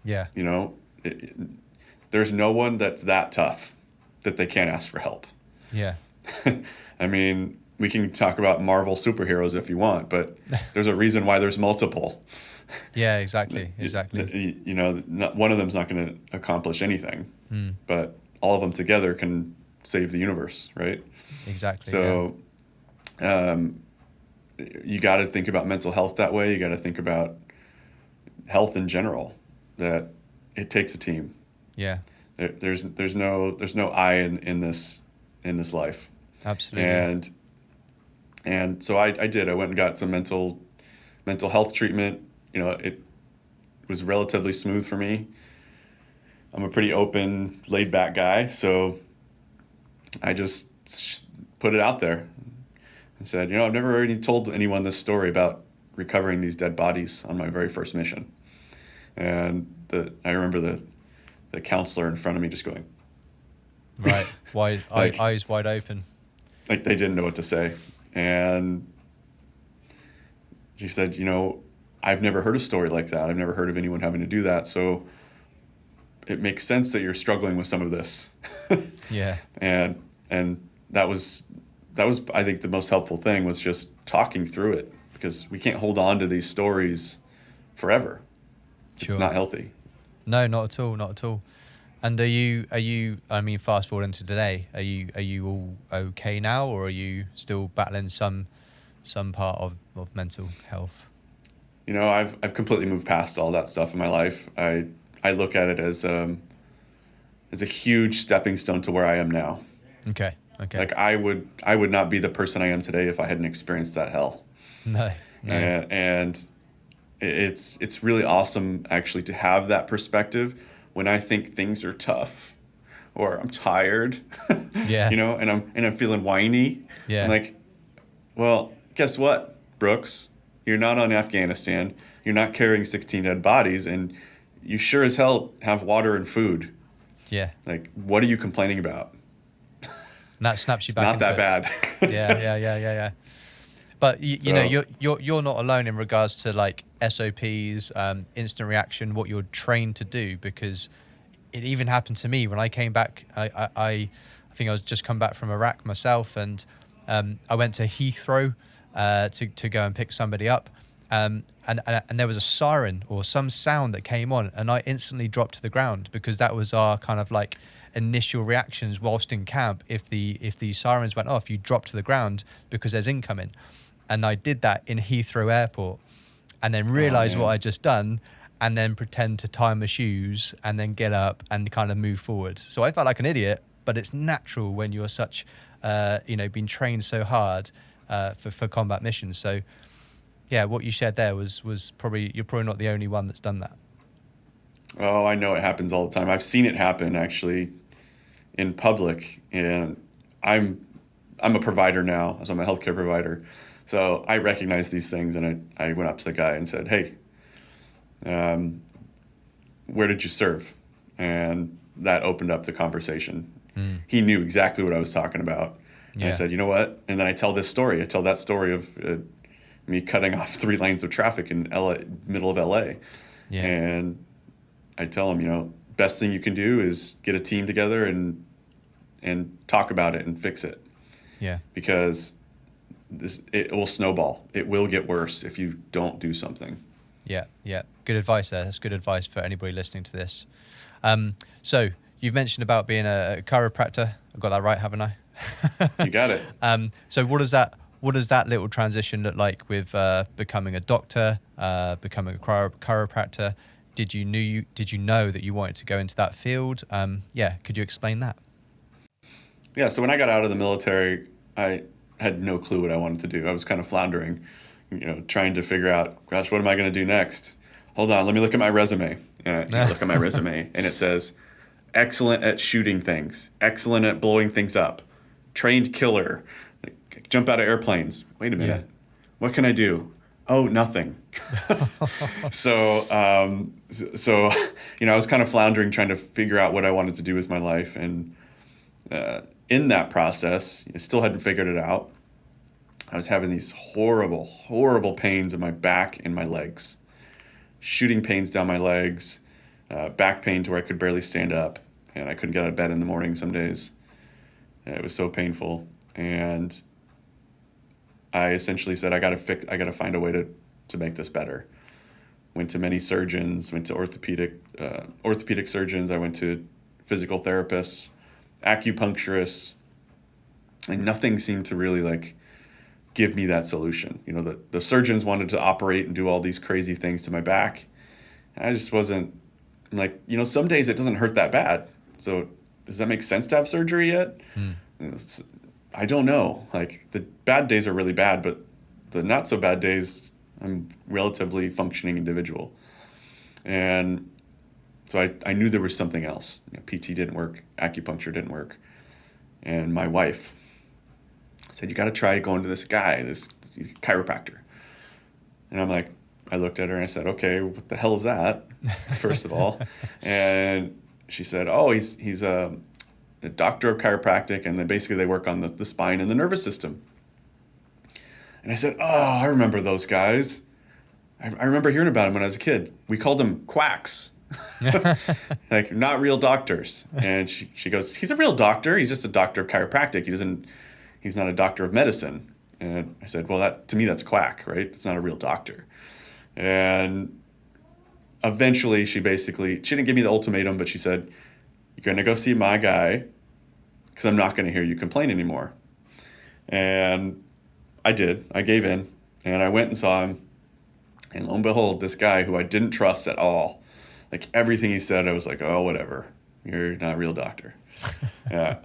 Yeah. There's no one that's that tough that they can't ask for help. Yeah. I mean, we can talk about Marvel superheroes if you want, but there's a reason why there's multiple. Yeah, exactly. One of them's not going to accomplish anything, but all of them together can save the universe, right? Exactly. So, you got to think about mental health that way. You got to think about health in general. That it takes a team. Yeah. There's no I in this life. Absolutely. And so I did. I went and got some mental health treatment. It was relatively smooth for me. I'm a pretty open, laid back guy, so I just put it out there and said, I've never already told anyone this story about recovering these dead bodies on my very first mission. And I remember the counselor in front of me just going, right, eyes wide open. Like they didn't know what to say. And she said, I've never heard a story like that. I've never heard of anyone having to do that. So it makes sense that you're struggling with some of this. Yeah. And that was I think the most helpful thing was just talking through it, because we can't hold on to these stories forever. It's Sure. not healthy. No, not at all. Not at all. And are you? I mean, fast forward into today. Are you all okay now, or are you still battling some part of mental health? I've completely moved past all that stuff in my life. I look at it as a huge stepping stone to where I am now. Okay. Like I would not be the person I am today if I hadn't experienced that hell. No. And it's really awesome actually to have that perspective when I think things are tough or I'm tired. Yeah. And I'm feeling whiny. Yeah. I'm like, well, guess what, Brooks? You're not on Afghanistan. You're not carrying 16 dead bodies, and you sure as hell have water and food. Yeah. Like, what are you complaining about? And that snaps you It's back not into that it. bad. Yeah. But you know, you're not alone in regards to like SOPs, instant reaction, what you're trained to do, because it even happened to me when I came back. I think I was just come back from Iraq myself, and I went to Heathrow to go and pick somebody up, and there was a siren or some sound that came on, and I instantly dropped to the ground, because that was our kind of like initial reactions whilst in camp. If the sirens went off, you drop to the ground because there's incoming. And I did that in Heathrow Airport, and then realized what I'd just done, and then pretend to tie my shoes and then get up and kind of move forward. So I felt like an idiot, but it's natural when you're such, been trained so hard for combat missions. So yeah, what you shared there was you're probably not the only one that's done that. Oh, I know it happens all the time. I've seen it happen actually in public, and I'm a provider now, so I'm a healthcare provider. So I recognize these things, and I went up to the guy and said, "Hey, where did you serve?" And that opened up the conversation. He knew exactly what I was talking about. And I said, "You know what?" And then I tell this story. I tell that story of me cutting off 3 lanes of traffic in middle of LA. Yeah. And I tell him, best thing you can do is get a team together and talk about it and fix it. Yeah. Because it will snowball. It will get worse if you don't do something. Yeah. Good advice there. That's good advice for anybody listening to this. So you've mentioned about being a chiropractor. I've got that right, haven't I? You got it. So what does that little transition look like with becoming a doctor, becoming a chiropractor? Did you know that you wanted to go into that field? Could you explain that? Yeah, so when I got out of the military, I had no clue what I wanted to do. I was kind of floundering, trying to figure out, gosh, what am I going to do next? Hold on, let me look at my resume. And I look at my resume, and it says, excellent at shooting things, excellent at blowing things up, trained killer, jump out of airplanes. Wait a minute, What can I do? Oh, nothing. So I was kind of floundering, trying to figure out what I wanted to do with my life. And in that process, I still hadn't figured it out. I was having these horrible, horrible pains in my back and my legs, shooting pains down my legs, back pain to where I could barely stand up, and I couldn't get out of bed in the morning some days. It was so painful. And I essentially said, I got to find a way to make this better. Went to many surgeons, went to orthopedic surgeons. I went to physical therapists, acupuncturists, and nothing seemed to really like give me that solution. You know, the surgeons wanted to operate and do all these crazy things to my back. I just wasn't like, you know, some days it doesn't hurt that bad. So does that make sense to have surgery yet? I don't know. Like the bad days are really bad, but the not so bad days, I'm relatively functioning individual. And so I knew there was something else. You know, PT didn't work, acupuncture didn't work. And my wife said, you got to try going to this guy, this chiropractor. And I'm like, I looked at her and I said, okay, what the hell is that? First of all. And she said, oh, he's a doctor of chiropractic, and then basically they work on the spine and the nervous system. And I said, oh, I remember those guys. I remember hearing about them when I was a kid. We called them quacks. Like, not real doctors. And she goes, he's a real doctor. He's just a doctor of chiropractic. He's not a doctor of medicine. And I said, well, to me, that's quack, right? It's not a real doctor. And eventually she didn't give me the ultimatum, but she said, you're going to go see my guy because I'm not going to hear you complain anymore. And I did. I gave in, and I went and saw him. And lo and behold, this guy who I didn't trust at all, like everything he said, I was like, oh, whatever. You're not a real doctor. Yeah.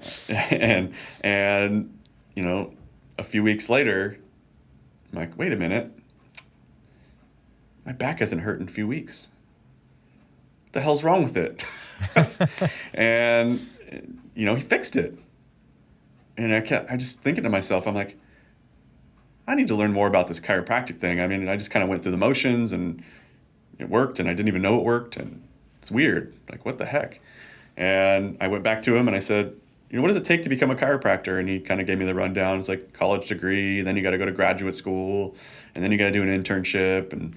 And, you know, a few weeks later, I'm like, wait a minute. My back hasn't hurt in a few weeks. What the hell's wrong with it? And, you know, he fixed it. And I just thinking to myself, I'm like, I need to learn more about this chiropractic thing. I mean, I just kind of went through the motions and it worked, and I didn't even know it worked. And it's weird. Like, what the heck? And I went back to him and I said, you know, what does it take to become a chiropractor? And he kind of gave me the rundown. It's like college degree, then you got to go to graduate school, and then you got to do an internship, and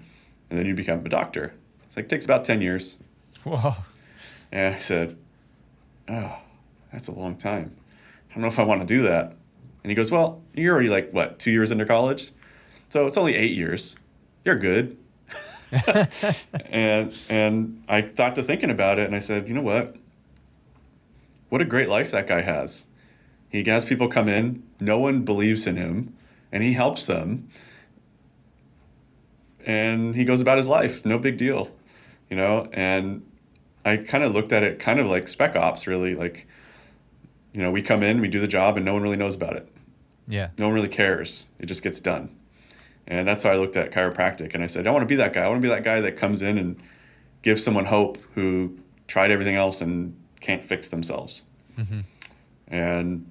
then you become a doctor. It's like, it takes about 10 years. Whoa. And I said, oh, that's a long time. I don't know if I want to do that. And he goes, well, you're already like, what, 2 years into college? So it's only 8 years. You're good. And I got to thinking about it, and I said, you know what? What a great life that guy has. He has people come in, no one believes in him, and he helps them. And he goes about his life, no big deal, you know? And I kind of looked at it kind of like spec ops, really. Like, you know, we come in, we do the job, and no one really knows about it. Yeah. No one really cares. It just gets done. And that's how I looked at chiropractic. And I said, I want to be that guy. I want to be that guy that comes in and gives someone hope who tried everything else and can't fix themselves. Mm-hmm. And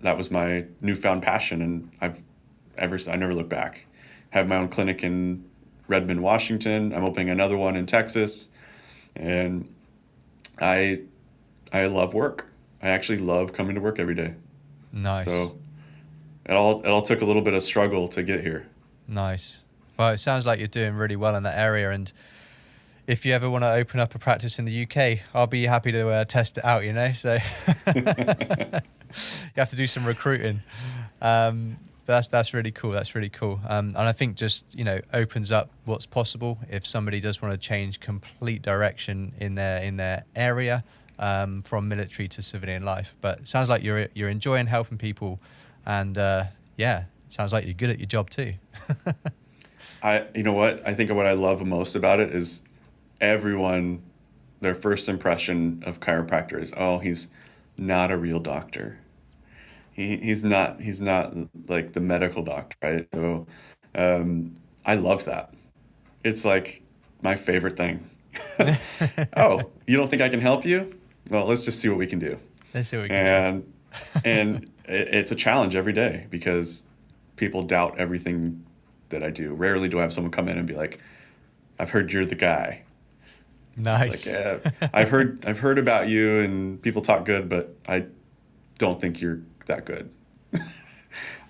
that was my newfound passion. And I never looked back. I have my own clinic in Redmond, Washington. I'm opening another one in Texas. And I love work. I actually love coming to work every day. Nice. So it all took a little bit of struggle to get here. Nice. Well, it sounds like you're doing really well in that area. And if you ever want to open up a practice in the UK, I'll be happy to test it out, you know. So you have to do some recruiting. That's really cool. That's really cool. And I think just, you know, opens up what's possible if somebody does want to change complete direction in their area, from military to civilian life. But it sounds like you're enjoying helping people, and yeah, sounds like you're good at your job too. You know what? I think what I love most about it is everyone, their first impression of chiropractor is, oh, he's not a real doctor. He's not like the medical doctor, right? So I love that. It's like my favorite thing. Oh, you don't think I can help you? Well, let's just see what we can do. Let's see what we can do. And it's a challenge every day because people doubt everything that I do. Rarely do I have someone come in and be like, I've heard you're the guy. Nice. It's like, yeah, I've heard about you and people talk good, but I don't think you're that good.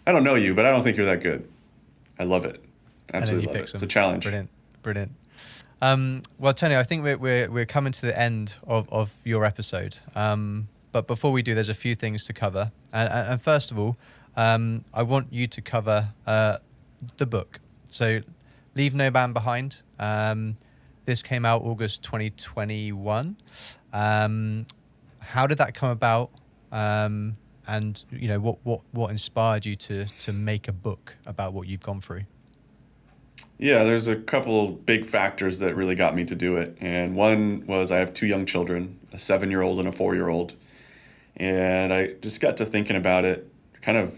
I don't know you, but I don't think you're that good. I love it. Absolutely love it. It's a challenge. Brilliant. Well, Tony, I think we're coming to the end of your episode. But before we do, there's a few things to cover. And first of all, I want you to cover the book. So, Leave No Man Behind. This came out August 2021. How did that come about? And what inspired you to make a book about what you've gone through? Yeah, there's a couple big factors that really got me to do it. And one was I have two young children, a 7-year-old and a 4-year-old. And I just got to thinking about it kind of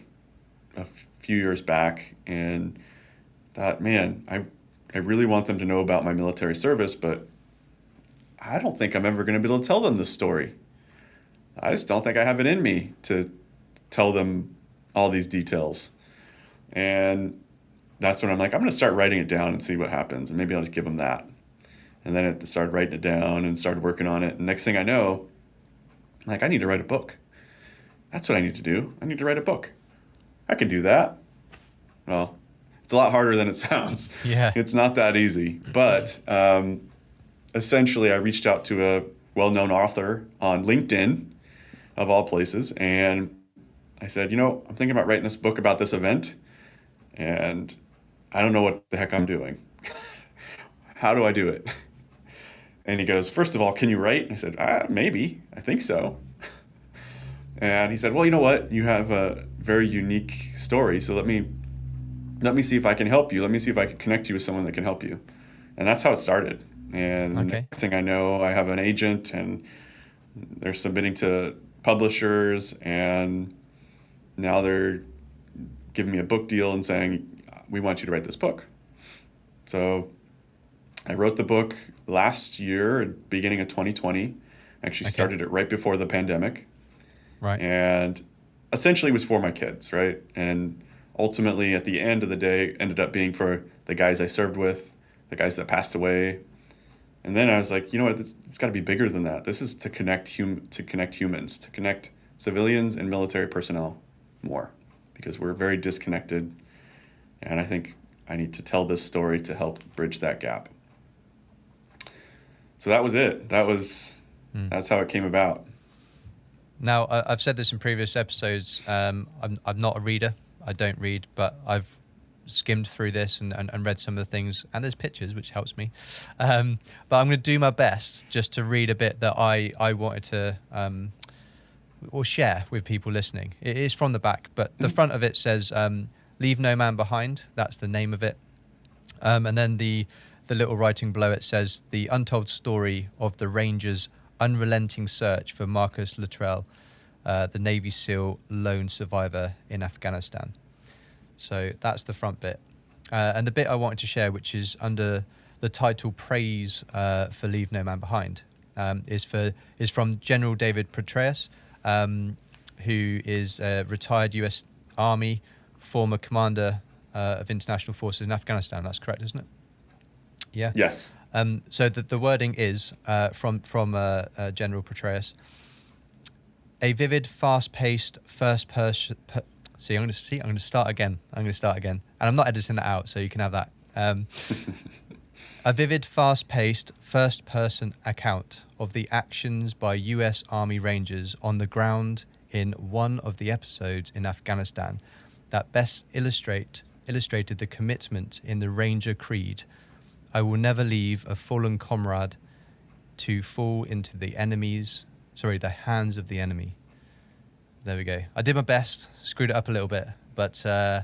a few years back and thought, man, I really want them to know about my military service, but I don't think I'm ever going to be able to tell them this story. I just don't think I have it in me to tell them all these details. And that's when I'm like, I'm going to start writing it down and see what happens. And maybe I'll just give them that. And then I started writing it down and started working on it. And next thing I know, like, I need to write a book. That's what I need to do. I need to write a book. I can do that. Well, it's a lot harder than it sounds. Yeah. It's not that easy. But essentially, I reached out to a well-known author on LinkedIn, of all places. And I said, I'm thinking about writing this book about this event. And I don't know what the heck I'm doing. How do I do it? And he goes, first of all, can you write? And I said, maybe. I think so. And he said, well, you know what? You have a very unique story. So let me see if I can help you. Let me see if I can connect you with someone that can help you. And that's how it started. And next thing I know, I have an agent and they're submitting to publishers, and now they're giving me a book deal and saying, we want you to write this book. So I wrote the book last year, beginning of 2020. Actually started it right before the pandemic. Right. And essentially it was for my kids, right? And ultimately at the end of the day, ended up being for the guys I served with, the guys that passed away. And then I was like, you know what, it's got to be bigger than that. This is to connect humans, to connect civilians and military personnel more, because we're very disconnected. And I think I need to tell this story to help bridge that gap. So that was it. That's how it came about. Now, I've said this in previous episodes. I'm not a reader. I don't read, but I've skimmed through this and read some of the things, and there's pictures, which helps me. But I'm going to do my best just to read a bit that I wanted to or share with people listening. It is from the back, but the front of it says, Leave No Man Behind. That's the name of it. And then the little writing below it says, The Untold Story of the Rangers Unrelenting Search for Marcus Luttrell, the Navy SEAL lone survivor in Afghanistan. So that's the front bit. And the bit I wanted to share, which is under the title Praise for Leave No Man Behind, is from General David Petraeus, who is a retired U.S. Army, former commander of international forces in Afghanistan. That's correct, isn't it? Yeah. Yes. So the wording is from General Petraeus. A vivid, fast-paced first-person. I'm going to start again. And I'm not editing that out, so you can have that. A vivid, fast-paced first-person account of the actions by U.S. Army Rangers on the ground in one of the episodes in Afghanistan that best illustrated the commitment in the Ranger Creed. I will never leave a fallen comrade to fall into the hands of the enemy. There we go. I did my best, screwed it up a little bit, but I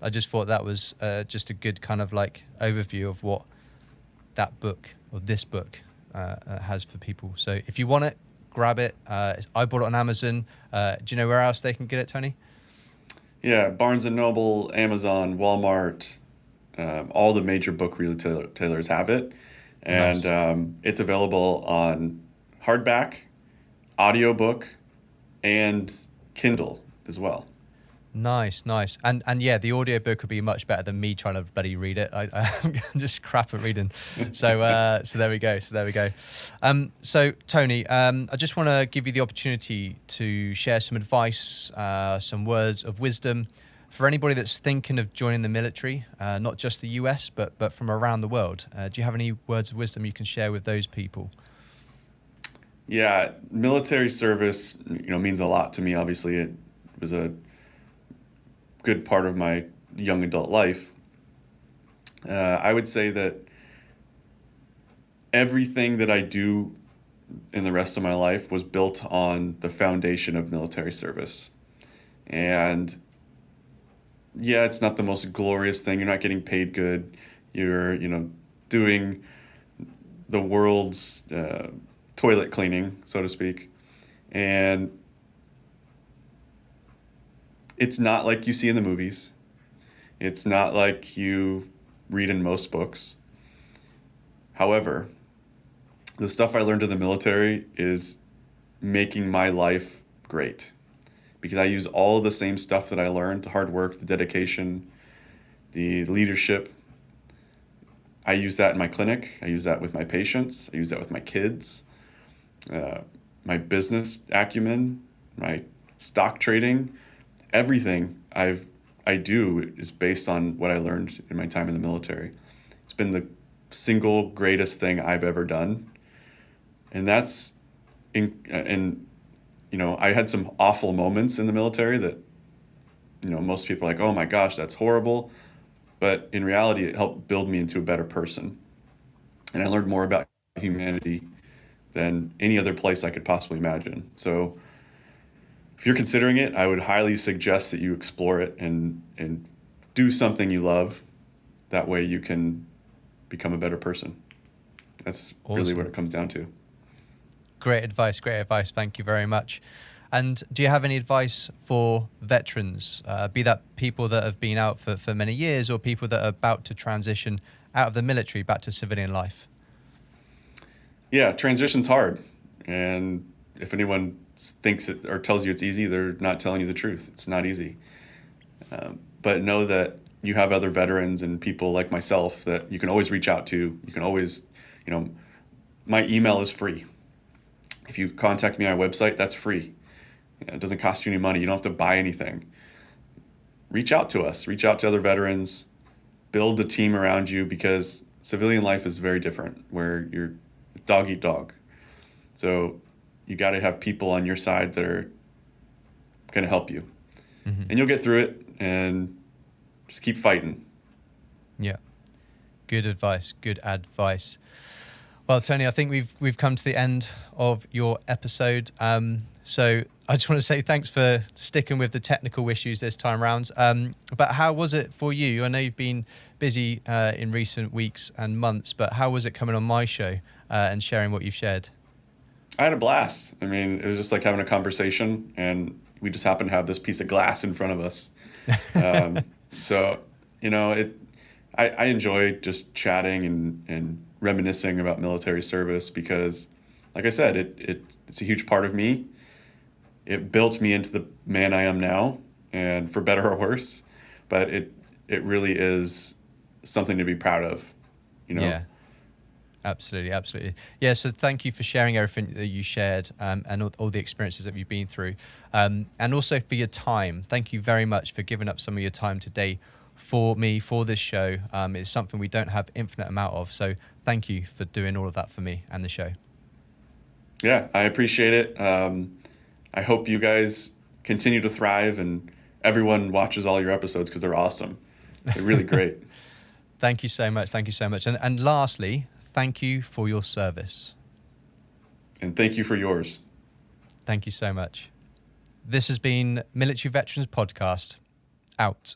just thought that was just a good kind of like overview of what that book or this book has for people. So if you want it, grab it. I bought it on Amazon. Do you know where else they can get it, Tony? Yeah, Barnes & Noble, Amazon, Walmart, all the major book retailers have it. And nice. It's available on hardback, audiobook, and Kindle as well. Nice. And yeah, the audiobook would be much better than me trying to bloody read it. I'm just crap at reading. So there we go. So Tony, I just want to give you the opportunity to share some advice, some words of wisdom for anybody that's thinking of joining the military, not just the US, but from around the world. Do you have any words of wisdom you can share with those people? Yeah, military service, means a lot to me. Obviously, it was a good part of my young adult life, I would say that everything that I do in the rest of my life was built on the foundation of military service. And yeah, it's not the most glorious thing. You're not getting paid good. You're, doing the world's toilet cleaning, so to speak. And it's not like you see in the movies. It's not like you read in most books. However, the stuff I learned in the military is making my life great, because I use all the same stuff that I learned, the hard work, the dedication, the leadership. I use that in my clinic. I use that with my patients. I use that with my kids, my business acumen, my stock trading. Everything I do is based on what I learned in my time in the military. It's been the single greatest thing I've ever done. And that's I had some awful moments in the military that, most people are like, oh my gosh, that's horrible. But in reality, it helped build me into a better person. And I learned more about humanity than any other place I could possibly imagine. So if you're considering it, I would highly suggest that you explore it and do something you love. That way you can become a better person. That's really what it comes down to. Great advice. Thank you very much. And do you have any advice for veterans, be that people that have been out for many years or people that are about to transition out of the military back to civilian life? Yeah, transition's hard. And if anyone thinks it or tells you it's easy, they're not telling you the truth. It's not easy. But know that you have other veterans and people like myself that you can always reach out to. You can always, my email is free. If you contact me on my website, that's free. It doesn't cost you any money. You don't have to buy anything. Reach out to us. Reach out to other veterans. Build a team around you, because civilian life is very different, where you're dog eat dog. So you got to have people on your side that are going to help you. Mm-hmm. And you'll get through it, and just keep fighting. Yeah. Good advice. Well, Tony, I think we've come to the end of your episode. So I just want to say thanks for sticking with the technical issues this time around. But how was it for you? I know you've been busy in recent weeks and months, but how was it coming on my show and sharing what you've shared? I had a blast. I mean, it was just like having a conversation, and we just happened to have this piece of glass in front of us. So, I enjoy just chatting and reminiscing about military service, because, like I said, it's a huge part of me. It built me into the man I am now, and for better or worse, but it really is something to be proud of, Yeah, absolutely. Yeah, so thank you for sharing everything that you shared and all the experiences that you've been through, and also for your time. Thank you very much for giving up some of your time today for me, for this show. It's something we don't have infinite amount of, so thank you for doing all of that for me and the show. Yeah, I appreciate it. I hope you guys continue to thrive, and everyone watches all your episodes, because they're awesome. They're really great. Thank you so much. And lastly, thank you for your service. And thank you for yours. Thank you so much. This has been Military Veterans Podcast. Out.